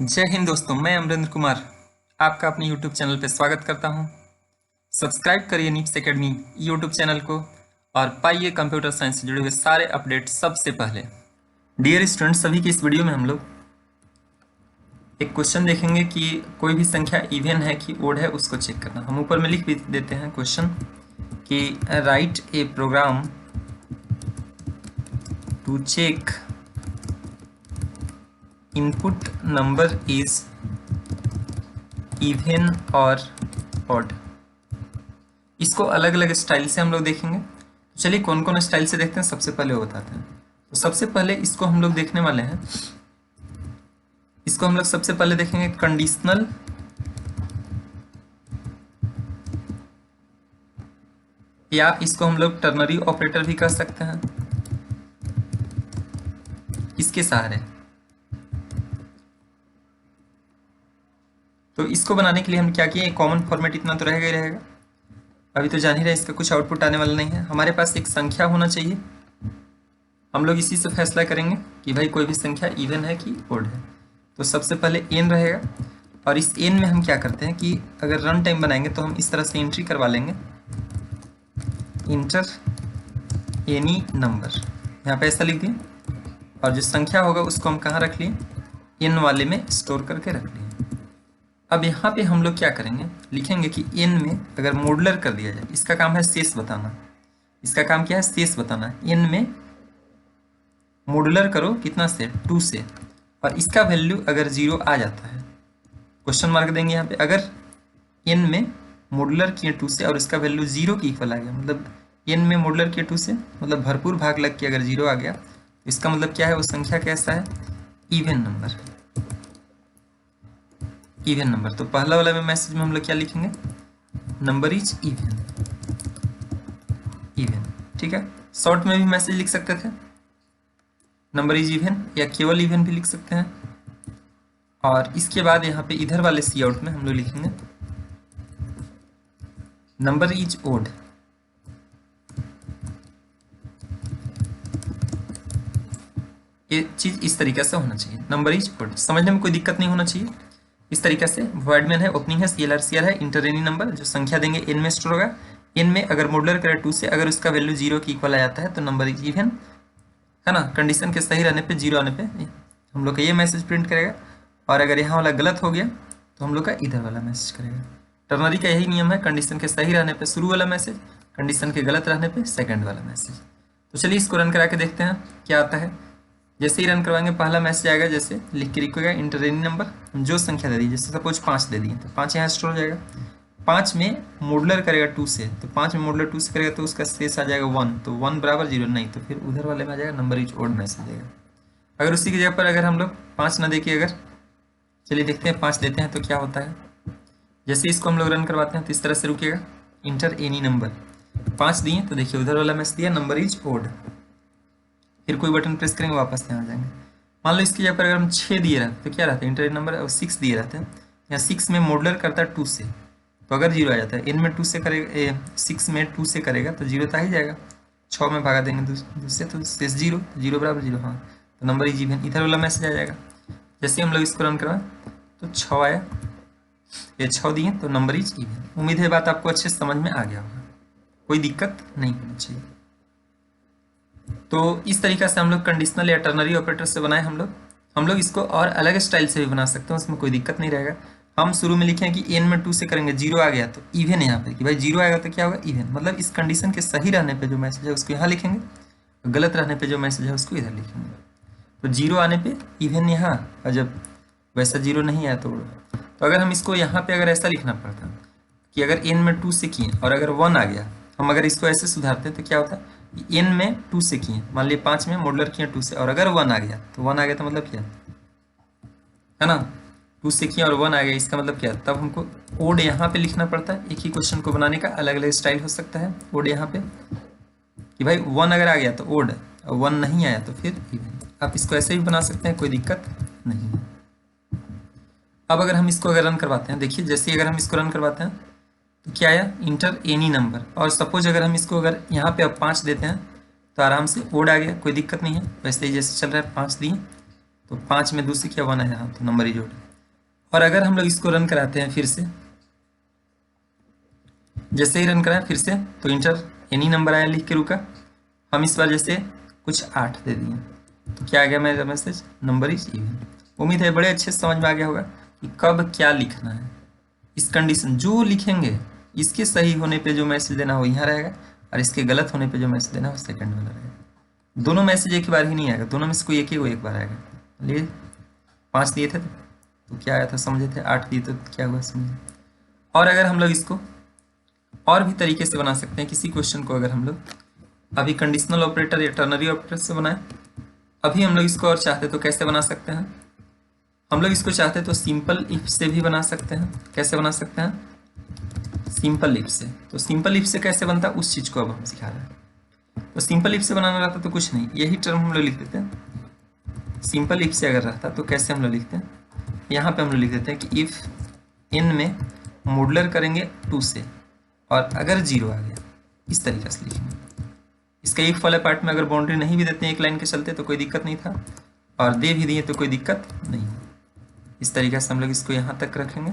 जय हिंद दोस्तों, मैं अमरेंद्र कुमार आपका अपने YouTube चैनल पर स्वागत करता हूं। सब्सक्राइब करिए नीप्स एकेडमी YouTube चैनल को और पाइए कंप्यूटर साइंस से जुड़े हुए सारे अपडेट सबसे पहले। डियर स्टूडेंट्स, सभी की इस वीडियो में हम लोग एक क्वेश्चन देखेंगे कि कोई भी संख्या इवन है कि ओड है, उसको चेक करना। हम ऊपर में लिख भी देते हैं क्वेश्चन कि write a program to check input number is even और ऑड। इसको अलग अलग स्टाइल से हम लोग देखेंगे। चलिए कौन कौन स्टाइल से देखते हैं, सबसे पहले वो बताते हैं। तो सबसे पहले इसको हम लोग देखने वाले हैं, इसको हम लोग सबसे पहले देखेंगे कंडीशनल या इसको हम लोग टर्नरी ऑपरेटर भी कह सकते हैं। इसके सहारे तो इसको बनाने के लिए हम क्या किए, कॉमन फॉर्मेट इतना तो रहेगा ही रहेगा। अभी तो जान ही रहे इसका कुछ आउटपुट आने वाला नहीं है। हमारे पास एक संख्या होना चाहिए, हम लोग इसी से फैसला करेंगे कि भाई कोई भी संख्या इवन है कि ओड है। तो सबसे पहले n रहेगा और इस n में हम क्या करते हैं कि अगर रन टाइम बनाएंगे तो हम इस तरह से एंट्री करवा लेंगे, इंटर एनी नंबर, यहाँ पे ऐसा लिख दिए और जो संख्या होगा उसको हम कहाँ रख लिए, n वाले में स्टोर करके रख लिए। अब यहाँ पे हम लोग क्या करेंगे, लिखेंगे कि n में अगर मॉडुलर कर दिया जाए, इसका काम है शेष बताना। इसका काम क्या है, शेष बताना। n में मॉडुलर करो कितना से, 2 से, और इसका वैल्यू अगर 0 आ जाता है, क्वेश्चन मार्क देंगे यहाँ पे। अगर n में मॉडुलर किए 2 से और इसका वैल्यू 0 के इक्वल आ गया, मतलब n में मॉडुलर किए 2 से, मतलब भरपूर भाग लग के अगर 0 आ गया, तो इसका मतलब क्या है, वो संख्या कैसा है, इवन नंबर। Even number. तो पहला वाला में मैसेज में हम लोग क्या लिखेंगे, नंबर इज इवन। इवन, ठीक है। शॉर्ट में भी मैसेज लिख सकते थे, नंबर इज इवन, या केवल इवन भी लिख सकते हैं। और इसके बाद यहाँ पे इधर वाले सी आउट में हम लोग लिखेंगे नंबर इज ओड। ये चीज इस तरीके से होना चाहिए, नंबर इज ओड। समझने में कोई दिक्कत नहीं होना चाहिए। इस तरीके से वर्ड में है, ओपनिंग है, CLR है, इंटर एनी नंबर, जो संख्या देंगे n में स्टोर होगा। n में अगर मॉडुलर करे 2 से, अगर उसका वैल्यू 0 के इक्वल आ जाता है तो नंबर इज इवन, है ना। कंडीशन के सही रहने पे, 0 आने पे हम लोग का ये मैसेज प्रिंट करेगा, और अगर यहाँ वाला गलत हो गया तो हम लोग का इधर वाला मैसेज करेगा। टर्नरी का यही नियम है, कंडीशन के सही रहने पे शुरू वाला मैसेज, कंडीशन के गलत रहने पे सेकंड वाला मैसेज। तो चलिए इसको रन करा के देखते हैं क्या आता है। जैसे ही रन करवाएंगे पहला मैसेज आएगा, जैसे लिख के लिखिएगा इंटर एनी नंबर, जो संख्या दे दी, जैसे सपोज 5 दे दी तो 5 यहाँ स्टोर हो जाएगा। 5 में मॉडुलर करेगा 2 से, तो 5 में मॉडुलर 2 से करेगा तो उसका शेष आ जाएगा 1, तो 1 बराबर 0 नहीं, तो फिर उधर वाले में आ जाएगा नंबर इज ओड मैसेज आएगा। अगर उसी की जगह पर अगर हम लोग 5 ना देखिए, अगर चलिए देखते हैं 5 देते हैं तो क्या होता है। जैसे इसको हम लोग रन करवाते हैं तो इस तरह से रुकिएगा, इंटर एनी नंबर, 5 दिए तो देखिए उधर वाला मैसेज दिया नंबर इज ओड। फिर कोई बटन प्रेस करेंगे वापस यहाँ आ जाएंगे। मान लो इसकी जगह पर अगर हम 6 दिए रहते तो क्या रहता है, इंटर नंबर, और 6 दिए रहते हैं, यहाँ 6 में मॉडुलर करता है 2 से, तो अगर 0 आ जाता है, n में 2 से करेगा, 6 में 2 से करेगा तो 0 तो आ ही जाएगा। 6 में भागा देंगे 2 से तो शेष 0, 0 बराबर 0, हाँ, तो नंबर इज इवन, इधर वाला मैसेज आ जाएगा। जैसे हम लोग इसको रन करवाएं तो 6 आया, ये 6 दिए तो नंबर इज इवन। उम्मीद है बात आपको अच्छे समझ में आ गया होगा, कोई दिक्कत नहीं होनी चाहिए। तो इस तरीके से हम लोग कंडीशनल या टर्नरी ऑपरेटर से बनाए हम लोग इसको और अलग स्टाइल से भी बना सकते हैं, उसमें कोई दिक्कत नहीं रहेगा। हम शुरू में लिखे हैं कि n में 2 से करेंगे, 0 आ गया तो इवन, यहाँ पे कि भाई 0 आएगा तो क्या होगा, इवन। मतलब इस कंडीशन के सही रहने पे जो मैसेज है उसको यहाँ लिखेंगे, गलत रहने पे जो मैसेज है उसको इधर लिखेंगे। तो 0 आने पे इवन यहाँ, और जब वैसा 0 नहीं आया तो अगर हम इसको यहाँ पे अगर ऐसा लिखना पड़ता कि अगर n में 2 से किए और अगर 1 आ गया, हम अगर इसको ऐसे सुधारते तो क्या होता है, n में 2 से किए, मान लिया 5 में मॉडुलर किए 2 से, और अगर 1 आ गया तो 1 आ गया तो मतलब क्या है ना, 2 से किए और 1 आ गया, इसका मतलब क्या, तब हमको ओड यहाँ पे लिखना पड़ता है। एक ही क्वेश्चन को बनाने का अलग अलग स्टाइल हो सकता है। ओड यहाँ पे कि भाई 1 अगर आ गया तो ओड, और 1 नहीं आया तो फिर इवन। आप इसको ऐसे भी बना सकते हैं, कोई दिक्कत नहीं है। अब अगर हम इसको अगर रन करवाते हैं, देखिए जैसे अगर हम इसको रन करवाते हैं तो क्या आया, इंटर एनी नंबर, और सपोज अगर हम इसको अगर यहाँ पे अब 5 देते हैं तो आराम से ओड आ गया, कोई दिक्कत नहीं है। वैसे ही जैसे चल रहा है 5 दिए तो 5 में 2 से क्या 1 आया, तो नंबर इज ओड। और अगर हम लोग इसको रन कराते हैं फिर से, जैसे ही रन कराएं फिर से, तो इंटर एनी नंबर आया लिख के रुका। हम इस बार जैसे कुछ 8 दे दिए, तो क्या आ गया मेरा मैसेज, नंबर इज इवन। उम्मीद है बड़े अच्छे से समझ में आ गया होगा कि कब क्या लिखना है। इस कंडीशन जो लिखेंगे इसके सही होने पे जो मैसेज देना हो यहाँ रहेगा, और इसके गलत होने पे जो मैसेज देना हो सेकंड वाला रहेगा। दोनों मैसेज एक ही बार ही नहीं आएगा, दोनों में से कोई एक ही को एक बार आएगा। लिए 5 दिए थे तो क्या आया था समझे थे, 8 दिए तो क्या हुआ समझे। और अगर हम लोग इसको और भी तरीके से बना सकते हैं, किसी क्वेश्चन को अगर हम लोग अभी कंडीशनल ऑपरेटर या टर्नरी ऑपरेटर से बनाए, अभी हम लोग इसको और चाहते तो कैसे बना सकते हैं, हम लोग इसको चाहते तो सिंपल इफ से भी बना सकते हैं। कैसे बना सकते हैं, सिंपल इफ से। तो सिंपल इफ से कैसे बनता है उस चीज को अब हम सिखा रहे हैं। तो सिंपल इफ से बनाना रहता तो कुछ नहीं, यही टर्म हम लोग लिख देते हैं। सिंपल इफ से अगर रहता तो कैसे हम लोग लिखते हैं, यहाँ पे हम लोग लिख देते हैं कि इफ इन में मॉडुलर करेंगे 2 से और अगर 0 आ गया, इस तरीके से लिखेंगे। इसके इफ वाले पार्ट में अगर बाउंड्री नहीं भी देते हैं एक लाइन के चलते तो कोई दिक्कत नहीं था, और दे भी दिए तो कोई दिक्कत नहीं। इस तरीके से हम लोग इसको यहाँ तक रखेंगे।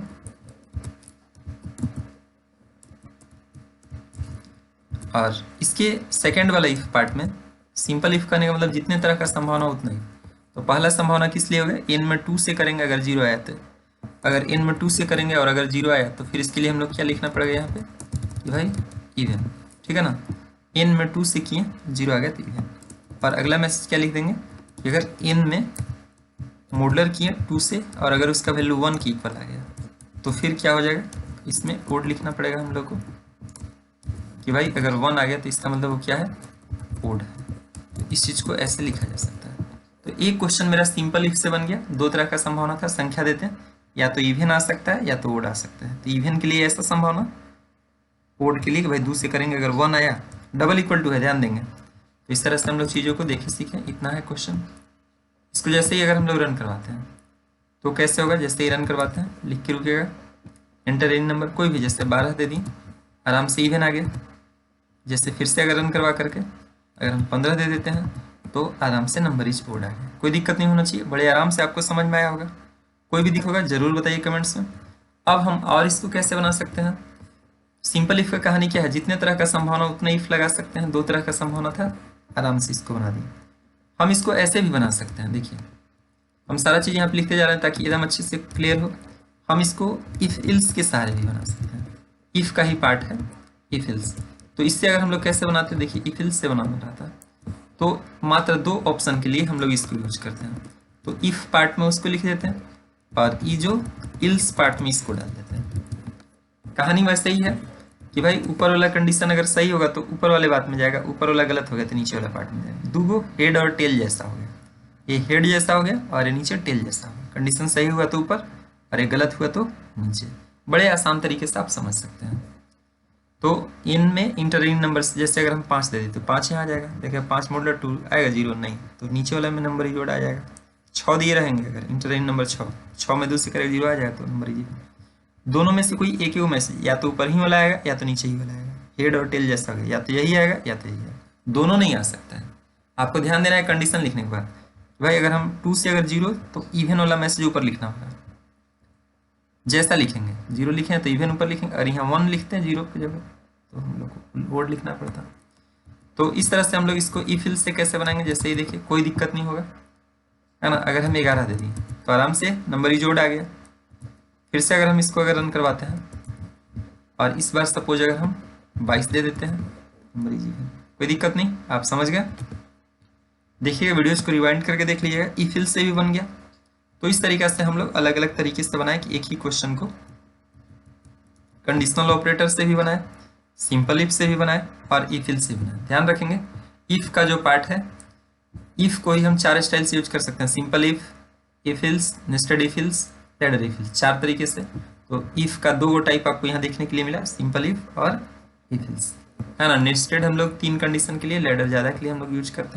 और इसके सेकंड वाला इफ पार्ट में सिंपल इफ करने का मतलब जितने तरह का संभावना उतना ही। तो पहला संभावना किस लिए होगा, n में 2 से करेंगे अगर 0 आया तो, अगर n में 2 से करेंगे और अगर 0 आया तो फिर इसके लिए हम लोग क्या लिखना पड़ेगा यहाँ पे कि भाई इवन, ठीक है ना। n में 2 से किए 0 आ गया तो इवन। और अगला मैसेज क्या लिख देंगे कि अगर n में मॉडुलर किए 2 से और अगर उसका वैल्यू 1 की इक्वल आ गया तो फिर क्या हो जाएगा, इसमें कोड लिखना पड़ेगा हम लोग को कि भाई अगर 1 आ गया तो इसका मतलब वो क्या है, कोड है। तो इस चीज़ को ऐसे लिखा जा सकता है। तो एक क्वेश्चन मेरा सिंपल इफ से बन गया। 2 तरह का संभावना था, संख्या देते हैं, या तो इवन आ सकता है या तो ओड आ सकता है। तो इवन के लिए ऐसा संभावना, ओड के लिए कि भाई 2 से करेंगे अगर 1 आया, डबल इक्वल टू है ध्यान देंगे। तो इस तरह से हम लोग चीज़ों को देखे सीखें। इतना है क्वेश्चन। इसको जैसे ही अगर हम लोग रन करवाते हैं तो कैसे होगा, जैसे ही रन करवाते हैं लिख के रुकेगा, एंटर एनी नंबर कोई भी, जैसे 12 दे दी, आराम से इवन आ गया। जैसे फिर से अगर रन करवा करके अगर हम 15 दे देते हैं तो आराम से नंबर इज बोर्ड आ गया। कोई दिक्कत नहीं होना चाहिए, बड़े आराम से आपको समझ में आया होगा। कोई भी दिक्कत होगा जरूर बताइए कमेंट्स में। अब हम और इसको कैसे बना सकते हैं, सिंपल इफ का कहानी क्या है, जितने तरह का संभावना उतने इफ लगा सकते हैं। 2 तरह का संभावना था, आराम से इसको बना दिए। हम इसको ऐसे भी बना सकते हैं, देखिए हम सारा चीज़ यहाँ पे लिखते जा रहे हैं ताकि एकदम अच्छे से क्लियर हो। हम इसको इफ इल्स के सहारे भी बना सकते हैं, इफ का ही पार्ट है इफ इल्स। तो इससे अगर हम लोग कैसे बनाते हैं, देखिए इफ इल्स से बनाना रहता तो मात्र 2 ऑप्शन के लिए हम लोग इसको यूज करते हैं। तो इफ पार्ट में उसको लिख देते हैं और ये जो इल्स पार्ट में इसको डाल देते हैं। कहानी वैसे ही है कि भाई ऊपर वाला कंडीशन अगर सही होगा तो ऊपर वाले बात में जाएगा, ऊपर वाला गलत हो गया तो नीचे वाला पार्ट में जाएगा। 2 हेड और टेल जैसा हो गया, ये हेड जैसा हो गया और ये नीचे टेल जैसा हो गया। कंडीशन सही हुआ तो ऊपर और ये गलत हुआ तो नीचे। बड़े आसान तरीके से आप समझ सकते हैं। तो इनमें इंटरइन नंबर जैसे अगर हम 5 दे दें तो 5 यहाँ आ जाएगा। देखिए 5 मॉडुलर 2 आएगा, 0 नहीं, तो नीचे वाला में नंबर ही जोड़ा आ जाएगा। 6 दिए रहेंगे, अगर इंटरइन नंबर 6 में 2 से करेगा 0 आ जाएगा तो नंबर ही। दोनों में से कोई एक ही मैसेज, या तो ऊपर ही वाला आएगा या तो नीचे ही वाला आएगा। हेड और टेल जैसा हो गया, या तो यही आएगा या तो यही आएगा, दोनों नहीं आ सकता है। आपको ध्यान देना है कंडीशन लिखने के बाद, भाई अगर हम 2 से अगर 0 तो इवन वाला मैसेज ऊपर लिखना होगा। जैसा लिखेंगे 0 लिखे तो इवन ऊपर लिखेंगे, और यहाँ 1 लिखते हैं 0 की जगह तो हम लोग को बोर्ड लिखना पड़ता। तो इस तरह से हम लोग इसको इफ इल्स से कैसे बनाएंगे, जैसे ही देखिए कोई दिक्कत नहीं होगा, है ना। अगर हम 11 दे दिए तो आराम से नंबर ही जोड़ आ गया। फिर से अगर हम इसको अगर रन करवाते हैं और इस बार सपोज अगर हम 22 दे देते हैं, नंबर ही कोई दिक्कत नहीं, आप समझ गए। देखिएगा वीडियोस को रिवाइंड करके देख लीजिएगा। इफ इल्स से भी बन गया। तो इस तरीके से हम लोग अलग अलग तरीके से बनाए कि एक ही क्वेश्चन को कंडीशनल ऑपरेटर से भी बनाए, सिंपल इफ से भी बनाए और इफ इल्स से भी बनाए। ध्यान रखेंगे इफ का जो पार्ट है, इफ को ही हम 4 स्टाइल से यूज कर सकते हैं, simple if ills, nested if ills, ladder if ills, 4 तरीके से। तो इफ का 2 टाइप आपको यहाँ देखने के लिए मिला, सिंपल इफ और इफ इल्स, है ना। नेस्टेड हम लोग 3 कंडीशन के लिए, लैडर ज़्यादा के लिए हम लोग यूज करते हैं।